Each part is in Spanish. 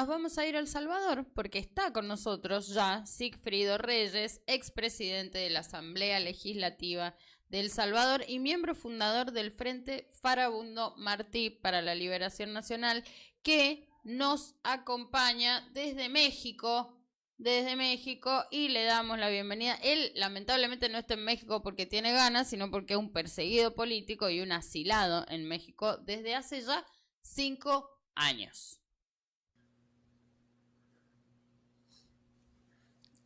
Vamos a ir a El Salvador porque está con nosotros ya Sigfrido Reyes, expresidente de la Asamblea Legislativa de El Salvador y miembro fundador del Frente Farabundo Martí para la Liberación Nacional, que nos acompaña desde México, y le damos la bienvenida. Él lamentablemente no está en México porque tiene ganas, sino porque es un perseguido político y un asilado en México desde hace ya 5 años.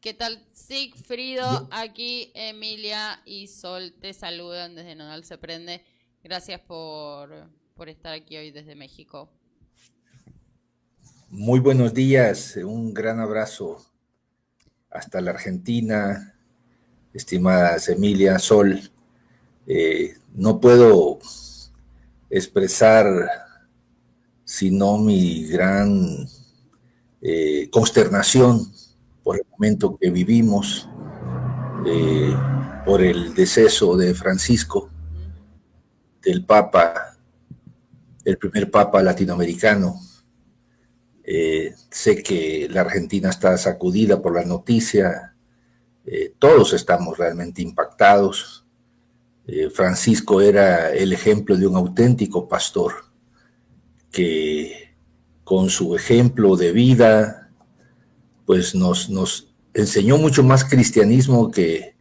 ¿Qué tal, Sigfrido? Aquí Emilia y Sol te saludan desde Nodal Se Prende. Gracias por estar aquí hoy desde México. Muy buenos días, un gran abrazo hasta la Argentina, estimadas Emilia, Sol. No puedo expresar sino mi gran consternación por el momento que vivimos, por el deceso de Francisco, del Papa, el primer Papa latinoamericano. Sé que la Argentina está sacudida por la noticia, todos estamos realmente impactados. Francisco era el ejemplo de un auténtico pastor que con su ejemplo de vida pues nos enseñó mucho más cristianismo que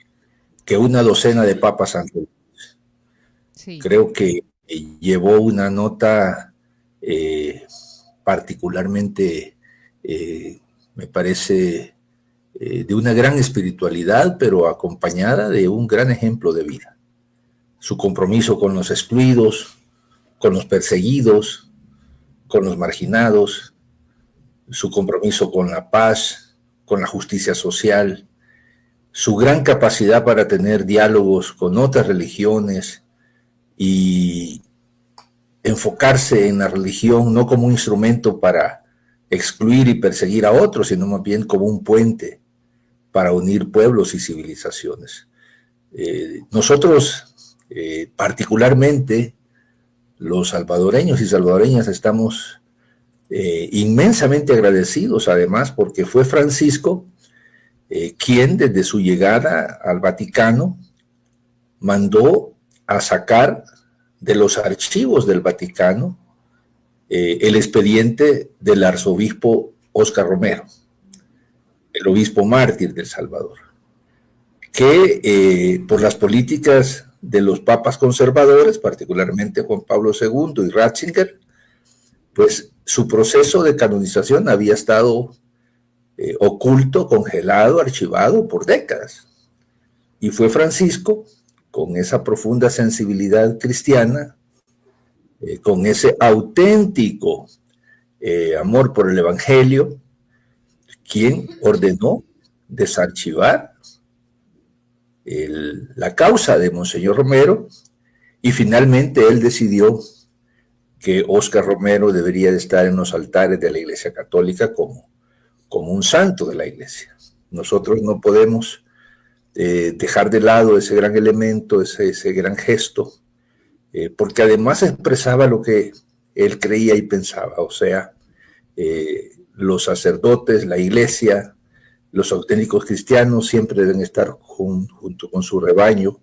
una docena de papas anteriores. Sí. Creo que llevó una nota particularmente, me parece, de una gran espiritualidad, pero acompañada de un gran ejemplo de vida. Su compromiso con los excluidos, con los perseguidos, con los marginados, su compromiso con la paz, con la justicia social, su gran capacidad para tener diálogos con otras religiones y enfocarse en la religión no como un instrumento para excluir y perseguir a otros, sino más bien como un puente para unir pueblos y civilizaciones. Nosotros, particularmente los salvadoreños y salvadoreñas, estamos inmensamente agradecidos, además, porque fue Francisco quien desde su llegada al Vaticano mandó a sacar de los archivos del Vaticano el expediente del arzobispo Óscar Romero, el obispo mártir de El Salvador, que por las políticas de los papas conservadores, particularmente Juan Pablo II y Ratzinger, pues su proceso de canonización había estado oculto, congelado, archivado por décadas. Y fue Francisco, con esa profunda sensibilidad cristiana, con ese auténtico amor por el Evangelio, quien ordenó desarchivar la causa de Monseñor Romero, y finalmente él decidió que Óscar Romero debería de estar en los altares de la Iglesia Católica como un santo de la Iglesia. Nosotros no podemos dejar de lado ese gran elemento, ese gran gesto, porque además expresaba lo que él creía y pensaba. O sea, los sacerdotes, la Iglesia, los auténticos cristianos siempre deben estar junto con su rebaño,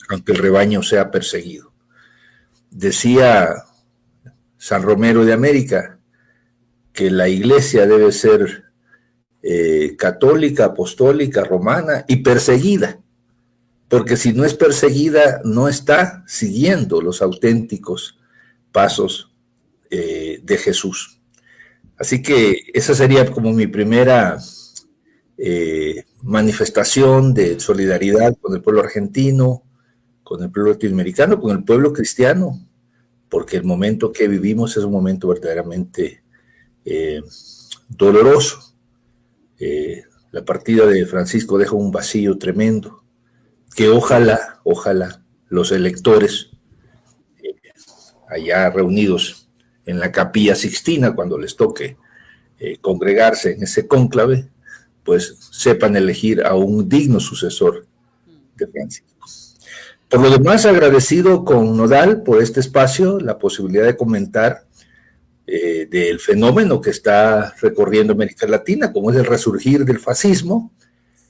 aunque el rebaño sea perseguido. Decía San Romero de América que la Iglesia debe ser católica, apostólica, romana y perseguida, porque si no es perseguida no está siguiendo los auténticos pasos de Jesús. Así que esa sería como mi primera manifestación de solidaridad con el pueblo argentino, con el pueblo latinoamericano, con el pueblo cristiano, porque el momento que vivimos es un momento verdaderamente doloroso. La partida de Francisco deja un vacío tremendo, que ojalá los electores allá reunidos en la Capilla Sixtina, cuando les toque congregarse en ese cónclave, pues sepan elegir a un digno sucesor de Francisco. Por lo demás, agradecido con Nodal por este espacio, la posibilidad de comentar del fenómeno que está recorriendo América Latina, como es el resurgir del fascismo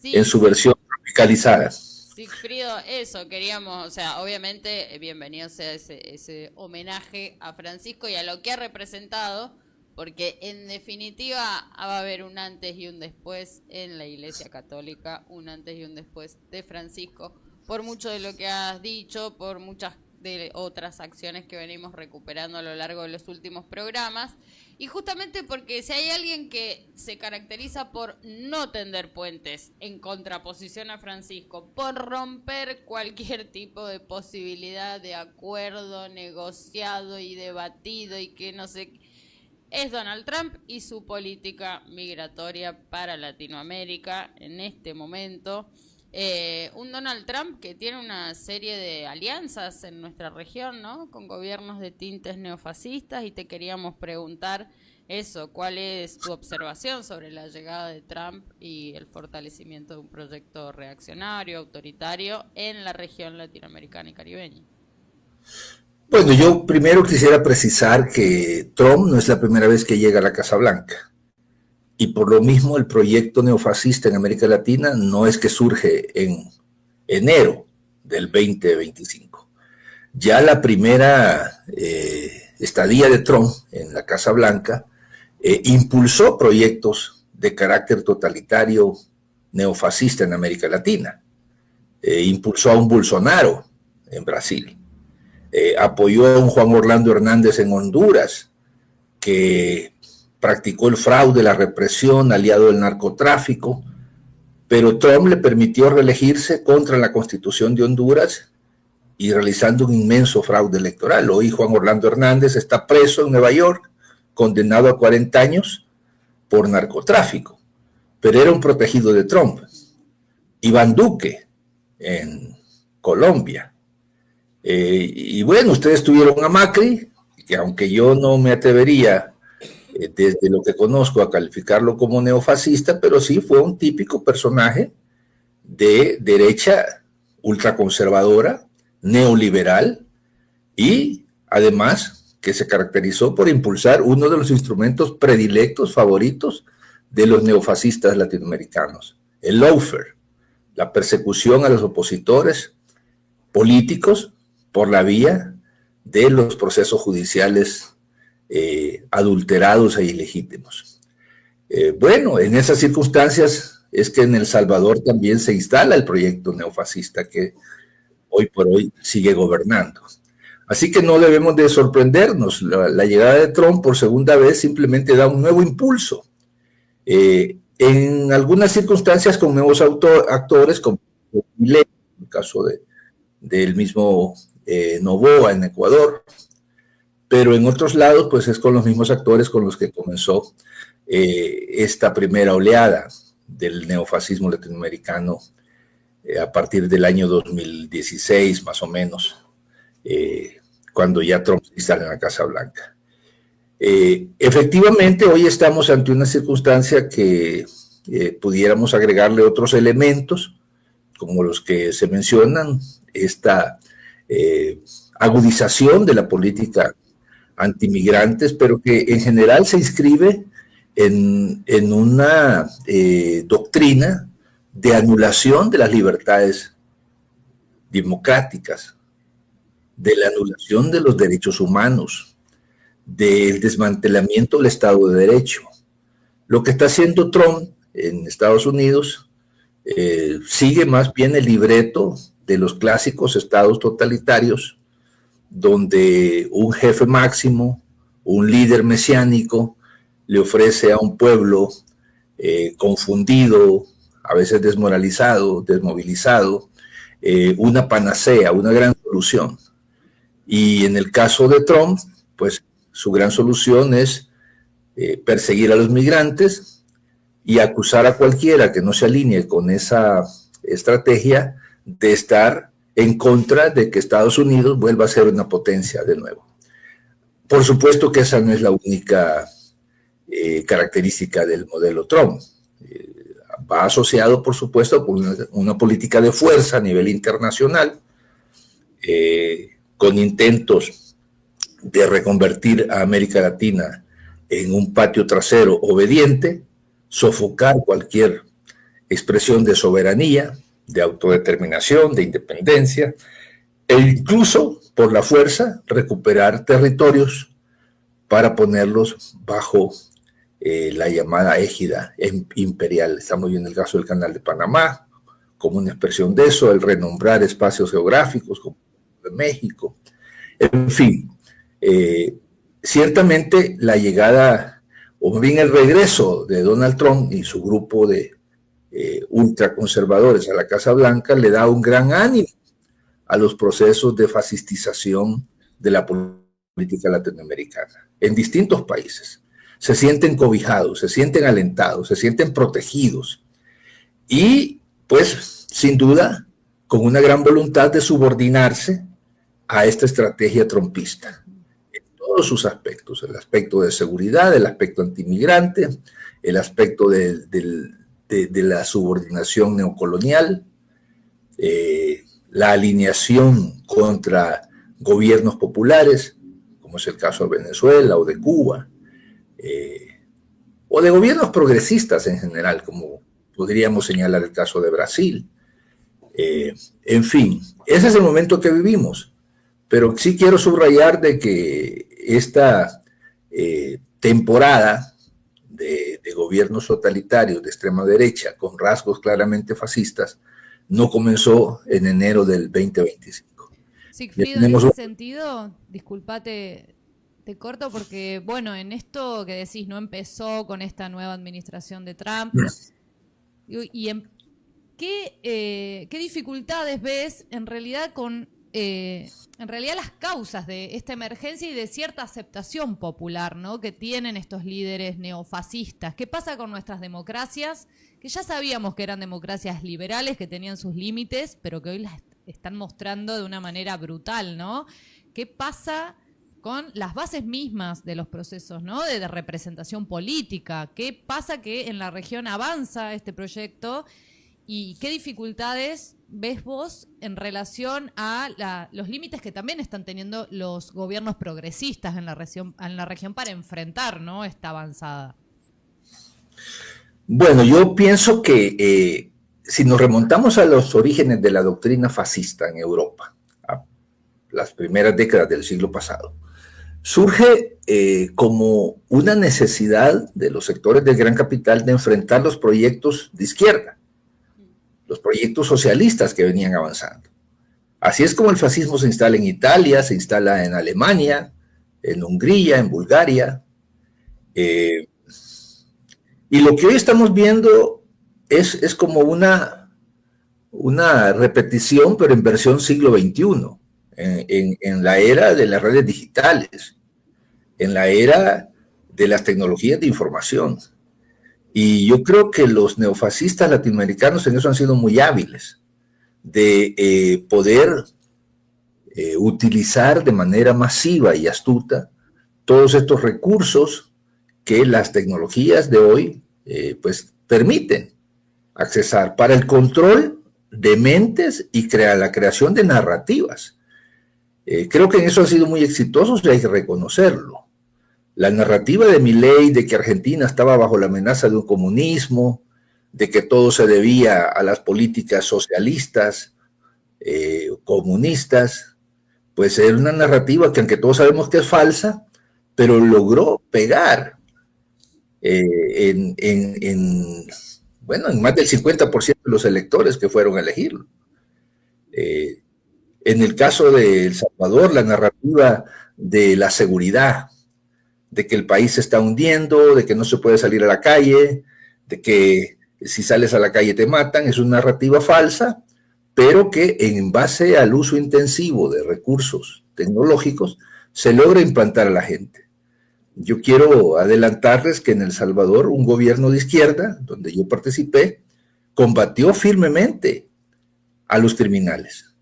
Sí, en su versión tropicalizada. Sigfrido, eso queríamos, o sea, obviamente bienvenido sea ese homenaje a Francisco y a lo que ha representado, porque en definitiva va a haber un antes y un después en la Iglesia Católica, un antes y un después de Francisco, por mucho de lo que has dicho, por muchas de otras acciones que venimos recuperando a lo largo de los últimos programas, y justamente porque si hay alguien que se caracteriza por no tender puentes en contraposición a Francisco, por romper cualquier tipo de posibilidad de acuerdo negociado y debatido y que no sé, es Donald Trump y su política migratoria para Latinoamérica en este momento. Un Donald Trump que tiene una serie de alianzas en nuestra región, ¿no? Con gobiernos de tintes neofascistas, y te queríamos preguntar eso, ¿cuál es tu observación sobre la llegada de Trump y el fortalecimiento de un proyecto reaccionario, autoritario en la región latinoamericana y caribeña? Bueno, yo primero quisiera precisar que Trump no es la primera vez que llega a la Casa Blanca. Y por lo mismo el proyecto neofascista en América Latina no es que surge en enero del 2025. Ya la primera estadía de Trump en la Casa Blanca impulsó proyectos de carácter totalitario neofascista en América Latina. Impulsó a un Bolsonaro en Brasil. Apoyó a un Juan Orlando Hernández en Honduras, que practicó el fraude, la represión, aliado del narcotráfico, pero Trump le permitió reelegirse contra la Constitución de Honduras y realizando un inmenso fraude electoral. Hoy Juan Orlando Hernández está preso en Nueva York, condenado a 40 años por narcotráfico, pero era un protegido de Trump. Iván Duque en Colombia. Y bueno, ustedes tuvieron a Macri, que aunque yo no me atrevería desde lo que conozco a calificarlo como neofascista, pero sí fue un típico personaje de derecha ultraconservadora, neoliberal, y además que se caracterizó por impulsar uno de los instrumentos predilectos, favoritos de los neofascistas latinoamericanos, el lawfare, la persecución a los opositores políticos por la vía de los procesos judiciales adulterados e ilegítimos. Bueno, en esas circunstancias es que en El Salvador también se instala el proyecto neofascista que hoy por hoy sigue gobernando. Así que no debemos de sorprendernos. La llegada de Trump por segunda vez simplemente da un nuevo impulso. En algunas circunstancias con nuevos actores, como el caso del mismo Noboa en Ecuador, pero en otros lados pues es con los mismos actores con los que comenzó esta primera oleada del neofascismo latinoamericano a partir del año 2016 más o menos, cuando ya Trump se instala en la Casa Blanca. Efectivamente, hoy estamos ante una circunstancia que pudiéramos agregarle otros elementos, como los que se mencionan, esta agudización de la política antimigrantes, pero que en general se inscribe en una doctrina de anulación de las libertades democráticas, de la anulación de los derechos humanos, del desmantelamiento del Estado de Derecho. Lo que está haciendo Trump en Estados Unidos sigue más bien el libreto de los clásicos estados totalitarios, donde un jefe máximo, un líder mesiánico, le ofrece a un pueblo confundido, a veces desmoralizado, desmovilizado, una panacea, una gran solución. Y en el caso de Trump, pues su gran solución es perseguir a los migrantes y acusar a cualquiera que no se alinee con esa estrategia de estar en contra de que Estados Unidos vuelva a ser una potencia de nuevo. Por supuesto que esa no es la única característica del modelo Trump. Va asociado, por supuesto, con una política de fuerza a nivel internacional, con intentos de reconvertir a América Latina en un patio trasero obediente, sofocar cualquier expresión de soberanía, de autodeterminación, de independencia, e incluso por la fuerza recuperar territorios para ponerlos bajo la llamada égida imperial. Estamos viendo el caso del Canal de Panamá como una expresión de eso, el renombrar espacios geográficos como de México. En fin, ciertamente la llegada, o bien el regreso de Donald Trump y su grupo de ultraconservadores a la Casa Blanca le da un gran ánimo a los procesos de fascistización de la política latinoamericana en distintos países. Se sienten cobijados, se sienten alentados, se sienten protegidos y pues sin duda con una gran voluntad de subordinarse a esta estrategia trumpista en todos sus aspectos, el aspecto de seguridad, el aspecto antimigrante, el aspecto de la subordinación neocolonial, la alineación contra gobiernos populares, como es el caso de Venezuela o de Cuba, o de gobiernos progresistas en general, como podríamos señalar el caso de Brasil. En fin, ese es el momento que vivimos, pero sí quiero subrayar de que esta temporada de gobiernos totalitarios de extrema derecha con rasgos claramente fascistas no comenzó en enero del 2025. Sigfrido, en ese sentido, discúlpate, te corto porque, bueno, en esto que decís, no empezó con esta nueva administración de Trump. ¿Qué dificultades ves en realidad con las causas de esta emergencia y de cierta aceptación popular, ¿no?, que tienen estos líderes neofascistas? ¿Qué pasa con nuestras democracias? Que ya sabíamos que eran democracias liberales, que tenían sus límites, pero que hoy las están mostrando de una manera brutal, ¿no? ¿Qué pasa con las bases mismas de los procesos, ¿no?, de representación política? ¿Qué pasa que en la región avanza este proyecto? ¿Y qué dificultades ves vos en relación a los límites que también están teniendo los gobiernos progresistas en la región para enfrentar, ¿no?, esta avanzada? Bueno, yo pienso que si nos remontamos a los orígenes de la doctrina fascista en Europa, a las primeras décadas del siglo pasado, surge como una necesidad de los sectores del gran capital de enfrentar los proyectos de izquierda, los proyectos socialistas que venían avanzando. Así es como el fascismo se instala en Italia, se instala en Alemania, en Hungría, en Bulgaria. Y lo que hoy estamos viendo es como una repetición, pero en versión siglo XXI, en la era de las redes digitales, en la era de las tecnologías de información. Y yo creo que los neofascistas latinoamericanos en eso han sido muy hábiles, de poder utilizar de manera masiva y astuta todos estos recursos que las tecnologías de hoy pues permiten accesar para el control de mentes y la creación de narrativas. Creo que en eso han sido muy exitosos y hay que reconocerlo. La narrativa de Milei de que Argentina estaba bajo la amenaza de un comunismo, de que todo se debía a las políticas socialistas, comunistas, pues era una narrativa que aunque todos sabemos que es falsa, pero logró pegar en más del 50% de los electores que fueron a elegirlo. En el caso de El Salvador, la narrativa de la seguridad, de que el país se está hundiendo, de que no se puede salir a la calle, de que si sales a la calle te matan, es una narrativa falsa, pero que en base al uso intensivo de recursos tecnológicos se logra implantar a la gente. Yo quiero adelantarles que en El Salvador un gobierno de izquierda, donde yo participé, combatió firmemente a los criminales.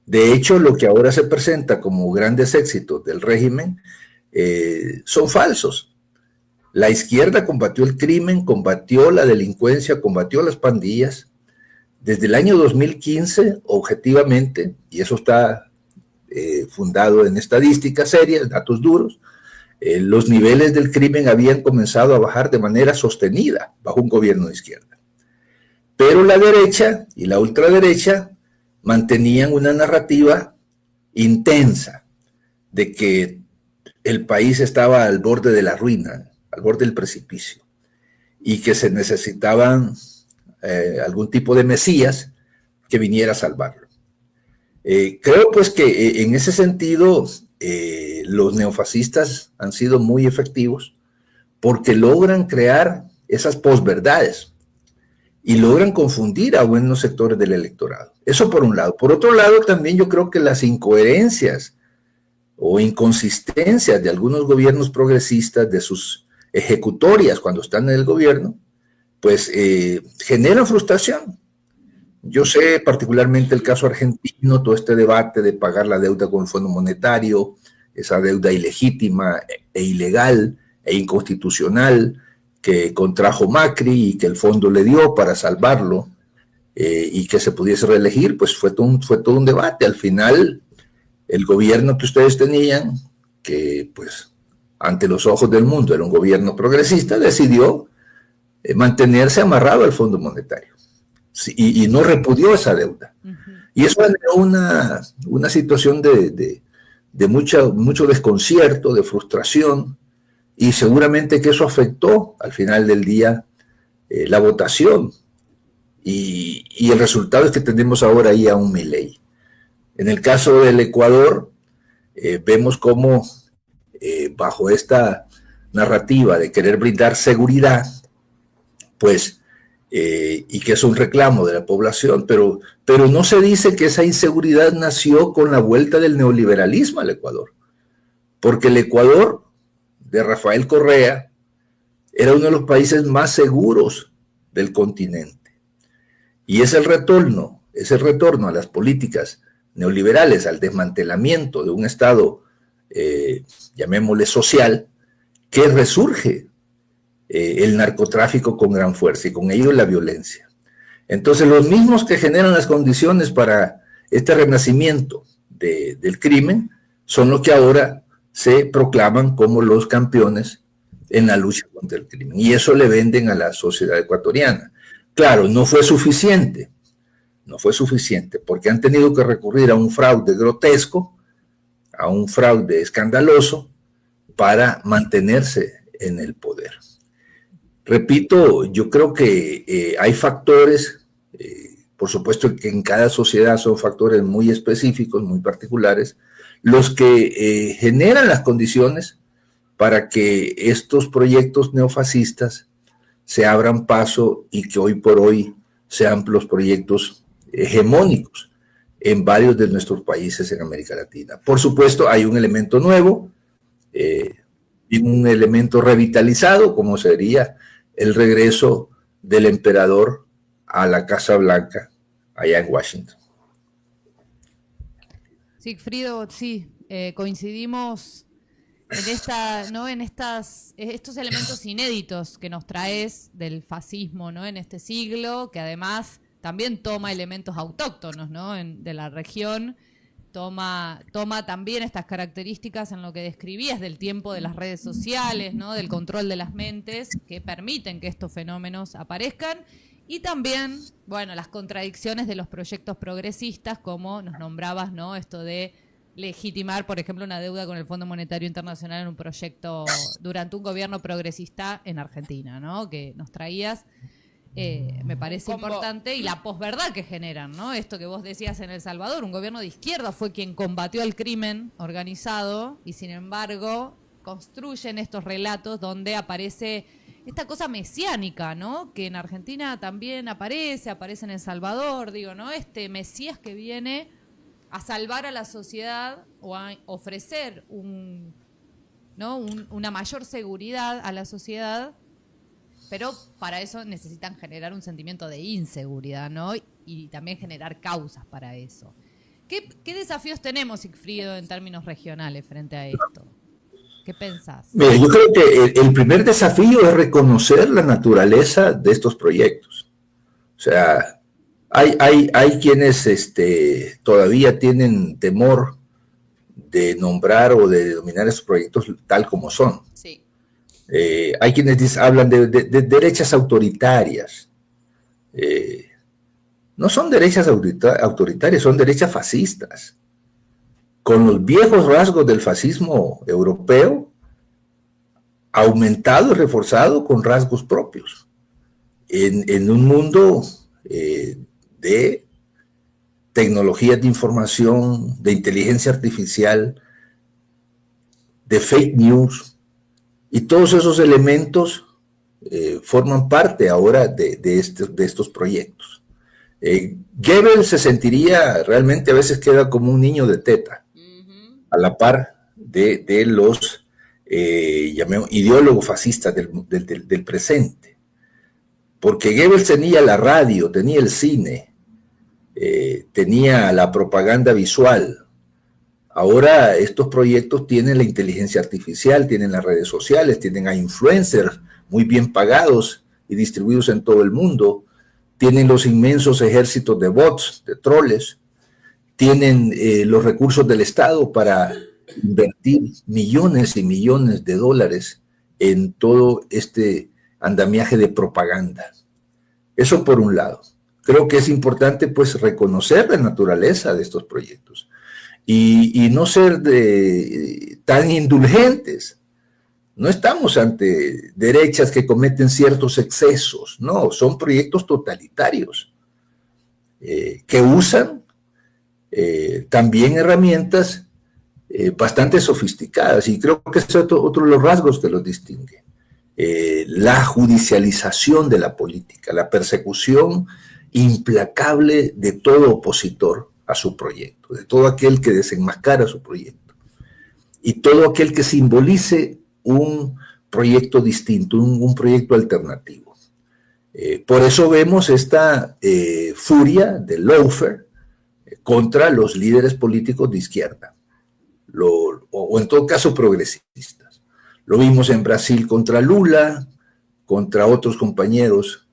De hecho, lo que ahora se presenta como grandes éxitos del régimen son falsos. La izquierda combatió el crimen, combatió la delincuencia, combatió las pandillas. Desde el año 2015, objetivamente, y eso está fundado en estadísticas serias, datos duros, los niveles del crimen habían comenzado a bajar de manera sostenida bajo un gobierno de izquierda. Pero la derecha y la ultraderecha mantenían una narrativa intensa de que el país estaba al borde de la ruina, al borde del precipicio, y que se necesitaban algún tipo de mesías que viniera a salvarlo. Creo pues que en ese sentido los neofascistas han sido muy efectivos porque logran crear esas posverdades y logran confundir a buenos sectores del electorado. Eso por un lado. Por otro lado, también yo creo que las incoherencias o inconsistencias de algunos gobiernos progresistas, de sus ejecutorias cuando están en el gobierno, pues generan frustración. Yo sé particularmente el caso argentino, todo este debate de pagar la deuda con el Fondo Monetario, esa deuda ilegítima e ilegal e inconstitucional que contrajo Macri y que el fondo le dio para salvarlo y que se pudiese reelegir, pues fue todo un debate. Al final, el gobierno que ustedes tenían, que pues ante los ojos del mundo era un gobierno progresista, decidió mantenerse amarrado al Fondo Monetario. Y no repudió esa deuda. Y eso generó una situación de mucho desconcierto, de frustración, y seguramente que eso afectó al final del día la votación. Y el resultado es que tenemos ahora ahí a un Milei. En el caso del Ecuador, vemos cómo bajo esta narrativa de querer brindar seguridad, pues y que es un reclamo de la población, pero no se dice que esa inseguridad nació con la vuelta del neoliberalismo al Ecuador, porque el Ecuador de Rafael Correa era uno de los países más seguros del continente, y es el retorno a las políticas neoliberales, al desmantelamiento de un Estado, llamémosle social, que resurge el narcotráfico con gran fuerza y con ello la violencia. Entonces los mismos que generan las condiciones para este renacimiento del crimen son los que ahora se proclaman como los campeones en la lucha contra el crimen, y eso le venden a la sociedad ecuatoriana. Claro, no fue suficiente porque han tenido que recurrir a un fraude grotesco, a un fraude escandaloso para mantenerse en el poder. Repito, yo creo que hay factores, por supuesto que en cada sociedad son factores muy específicos, muy particulares, los que generan las condiciones para que estos proyectos neofascistas se abran paso y que hoy por hoy sean los proyectos hegemónicos en varios de nuestros países en América Latina. Por supuesto, hay un elemento nuevo y un elemento revitalizado, como sería el regreso del emperador a la Casa Blanca allá en Washington. Sigfrido, sí, coincidimos en estos elementos inéditos que nos traes del fascismo, ¿no? En este siglo, que además también toma elementos autóctonos, ¿no? De la región. Toma también estas características en lo que describías del tiempo de las redes sociales, ¿no? Del control de las mentes que permiten que estos fenómenos aparezcan, y también, bueno, las contradicciones de los proyectos progresistas, como nos nombrabas, ¿no? Esto de legitimar, por ejemplo, una deuda con el Fondo Monetario Internacional en un proyecto durante un gobierno progresista en Argentina, ¿no? Que nos traías. Me parece importante, y la posverdad que generan, ¿no? Esto que vos decías en El Salvador, un gobierno de izquierda fue quien combatió el crimen organizado y sin embargo construyen estos relatos donde aparece esta cosa mesiánica, ¿no? Que en Argentina también aparece en El Salvador, digo, ¿no? Este Mesías que viene a salvar a la sociedad o a ofrecer una mayor seguridad a la sociedad. Pero para eso necesitan generar un sentimiento de inseguridad, ¿no? Y también generar causas para eso. ¿Qué desafíos tenemos, Sigfrido, en términos regionales frente a esto? ¿Qué pensás? Mira, yo creo que el primer desafío es reconocer la naturaleza de estos proyectos. O sea, hay quienes todavía tienen temor de nombrar o de denominar esos proyectos tal como son. Sí. Hay quienes hablan de derechas autoritarias. No son derechas autoritarias, son derechas fascistas, con los viejos rasgos del fascismo europeo, aumentado y reforzado con rasgos propios, en un mundo de tecnologías de información, de inteligencia artificial, de fake news, y todos esos elementos forman parte ahora de estos proyectos. Goebbels se sentiría, realmente a veces queda como un niño de teta, a la par de los ideólogos fascistas del presente. Porque Goebbels tenía la radio, tenía el cine, tenía la propaganda visual. Ahora estos proyectos tienen la inteligencia artificial, tienen las redes sociales, tienen a influencers muy bien pagados y distribuidos en todo el mundo, tienen los inmensos ejércitos de bots, de troles, tienen los recursos del Estado para invertir millones y millones de dólares en todo este andamiaje de propaganda. Eso por un lado. Creo que es importante pues reconocer la naturaleza de estos proyectos y no ser tan indulgentes. No estamos ante derechas que cometen ciertos excesos, no, son proyectos totalitarios que usan también herramientas bastante sofisticadas, y creo que es otro de los rasgos que los distingue. La judicialización de la política, la persecución implacable de todo opositor a su proyecto, de todo aquel que desenmascara su proyecto, y todo aquel que simbolice un proyecto distinto, un proyecto alternativo. Por eso vemos esta furia del lawfare contra los líderes políticos de izquierda, o en todo caso progresistas. Lo vimos en Brasil contra Lula, contra otros compañeros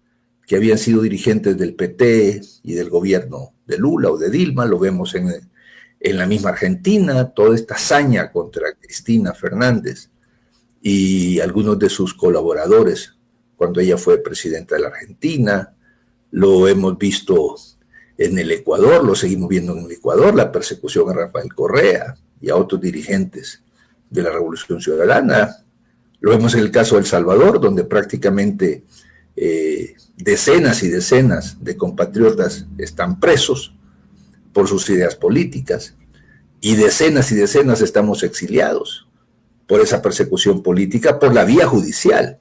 que habían sido dirigentes del PT y del gobierno de Lula o de Dilma. Lo vemos en la misma Argentina, toda esta hazaña contra Cristina Fernández y algunos de sus colaboradores cuando ella fue presidenta de la Argentina. Lo hemos visto en el Ecuador, lo seguimos viendo en el Ecuador, la persecución a Rafael Correa y a otros dirigentes de la Revolución Ciudadana. Lo vemos en el caso de El Salvador, donde prácticamente decenas y decenas de compatriotas están presos por sus ideas políticas, y decenas estamos exiliados por esa persecución política por la vía judicial.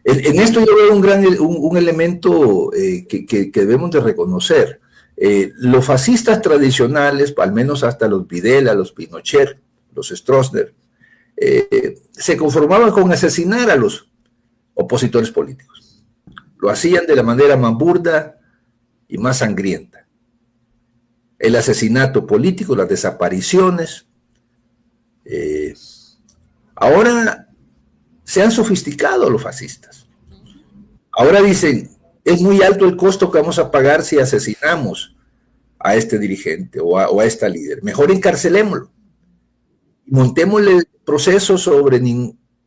En esto yo veo un elemento que debemos de reconocer. Los fascistas tradicionales, al menos hasta los Videla, los Pinochet, los Stroessner, se conformaban con asesinar a los opositores políticos. Lo hacían de la manera más burda y más sangrienta. El asesinato político, las desapariciones. Ahora se han sofisticado los fascistas. Ahora dicen, es muy alto el costo que vamos a pagar si asesinamos a este dirigente o a esta líder. Mejor encarcelémoslo. Montémosle procesos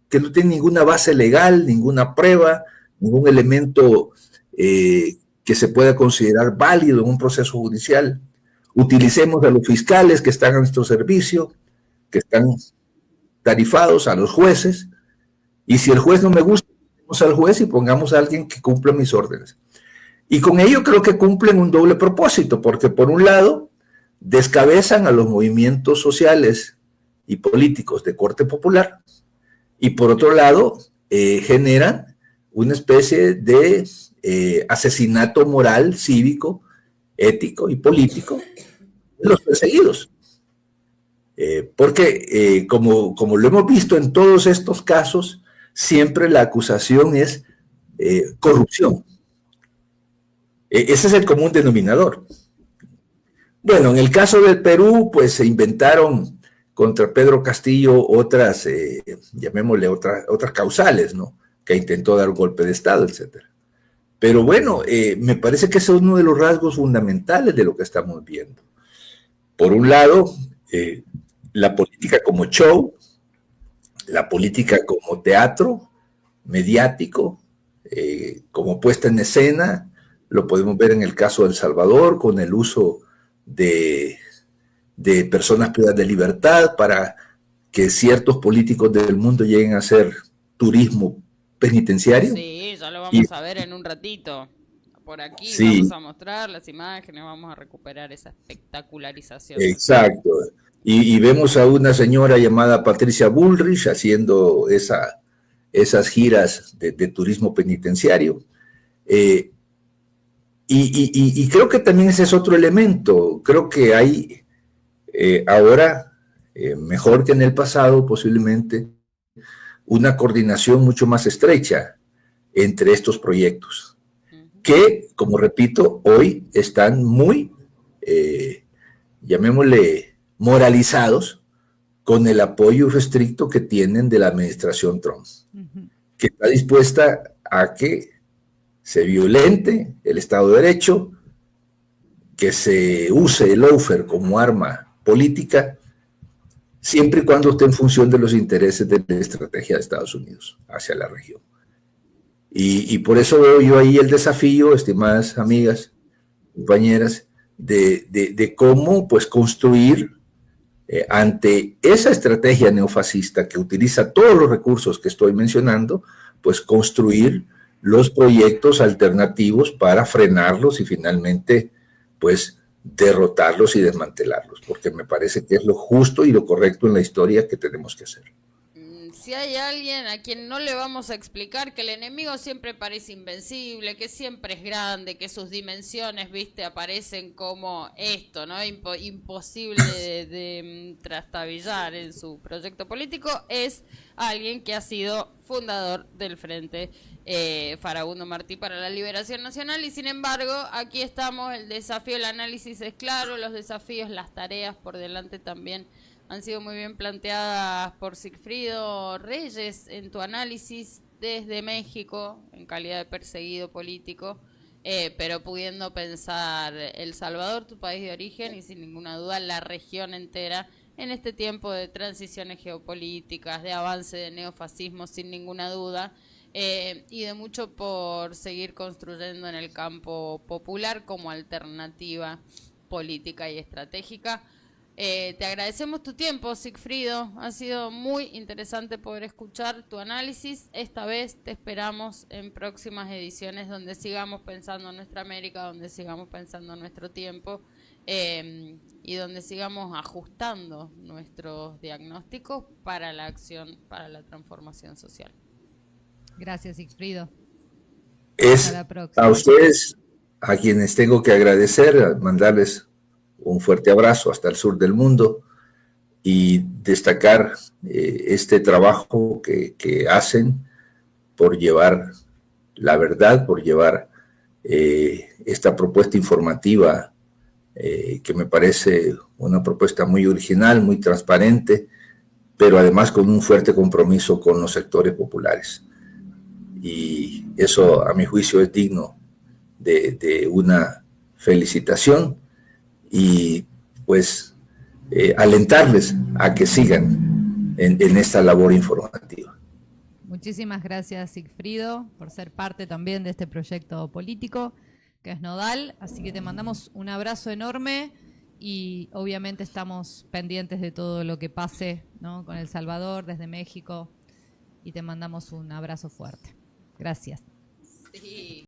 que no tienen ninguna base legal, ninguna prueba, ningún elemento que se pueda considerar válido en un proceso judicial. Utilicemos a los fiscales que están a nuestro servicio, que están tarifados, a los jueces, y si el juez no me gusta, pongamos al juez y pongamos a alguien que cumpla mis órdenes. Y con ello creo que cumplen un doble propósito, porque por un lado descabezan a los movimientos sociales y políticos de corte popular, y por otro lado generan una especie de asesinato moral, cívico, ético y político de los perseguidos. Porque como lo hemos visto en todos estos casos, siempre la acusación es corrupción. Ese es el común denominador. Bueno, en el caso del Perú, pues se inventaron contra Pedro Castillo otras, llamémosle otras causales, ¿no? Que intentó dar un golpe de Estado, etcétera. Pero bueno, me parece que ese es uno de los rasgos fundamentales de lo que estamos viendo. Por un lado, la política como show, la política como teatro mediático, como puesta en escena. Lo podemos ver en el caso de El Salvador, con el uso de personas privadas de libertad para que ciertos políticos del mundo lleguen a hacer turismo penitenciario. Sí, ya lo vamos a ver en un ratito. Por aquí sí, vamos a mostrar las imágenes, vamos a recuperar esa espectacularización. Exacto. Y vemos a una señora llamada Patricia Bullrich haciendo esas giras de turismo penitenciario. Y creo que también ese es otro elemento. Creo que hay ahora, mejor que en el pasado posiblemente, una coordinación mucho más estrecha entre estos proyectos, que, como repito, hoy están muy, llamémosle, moralizados con el apoyo restricto que tienen de la administración Trump, que está dispuesta a que se violente el Estado de Derecho, que se use el lawfare como arma política, siempre y cuando esté en función de los intereses de la estrategia de Estados Unidos hacia la región. Y por eso veo yo ahí el desafío, estimadas amigas, compañeras, de cómo pues construir ante esa estrategia neofascista que utiliza todos los recursos que estoy mencionando, pues construir los proyectos alternativos para frenarlos y finalmente pues derrotarlos y desmantelarlos, porque me parece que es lo justo y lo correcto en la historia que tenemos que hacer. Si hay alguien a quien no le vamos a explicar que el enemigo siempre parece invencible, que siempre es grande, que sus dimensiones, viste, aparecen como esto, ¿no? Imposible de trastabillar en su proyecto político, es alguien que ha sido fundador del Frente Farabundo Martí para la Liberación Nacional, y sin embargo, aquí estamos, el desafío, el análisis es claro, los desafíos, las tareas por delante también han sido muy bien planteadas por Sigfrido Reyes en tu análisis desde México, en calidad de perseguido político, pero pudiendo pensar El Salvador, tu país de origen, y sin ninguna duda la región entera, en este tiempo de transiciones geopolíticas, de avance de neofascismo, sin ninguna duda, y de mucho por seguir construyendo en el campo popular como alternativa política y estratégica. Te agradecemos tu tiempo, Sigfrido. Ha sido muy interesante poder escuchar tu análisis. Esta vez te esperamos en próximas ediciones donde sigamos pensando en nuestra América, donde sigamos pensando en nuestro tiempo y donde sigamos ajustando nuestros diagnósticos para la acción, para la transformación social. Gracias, Sigfrido. Es a ustedes a quienes tengo que agradecer, mandarles un fuerte abrazo hasta el sur del mundo y destacar este trabajo que hacen por llevar la verdad, por llevar esta propuesta informativa que me parece una propuesta muy original, muy transparente, pero además con un fuerte compromiso con los sectores populares. Y eso, a mi juicio, es digno de una felicitación y pues alentarles a que sigan en esta labor informativa. Muchísimas gracias, Sigfrido, por ser parte también de este proyecto político que es Nodal, así que te mandamos un abrazo enorme y obviamente estamos pendientes de todo lo que pase, ¿no?, con El Salvador desde México, y te mandamos un abrazo fuerte. Gracias. Sí.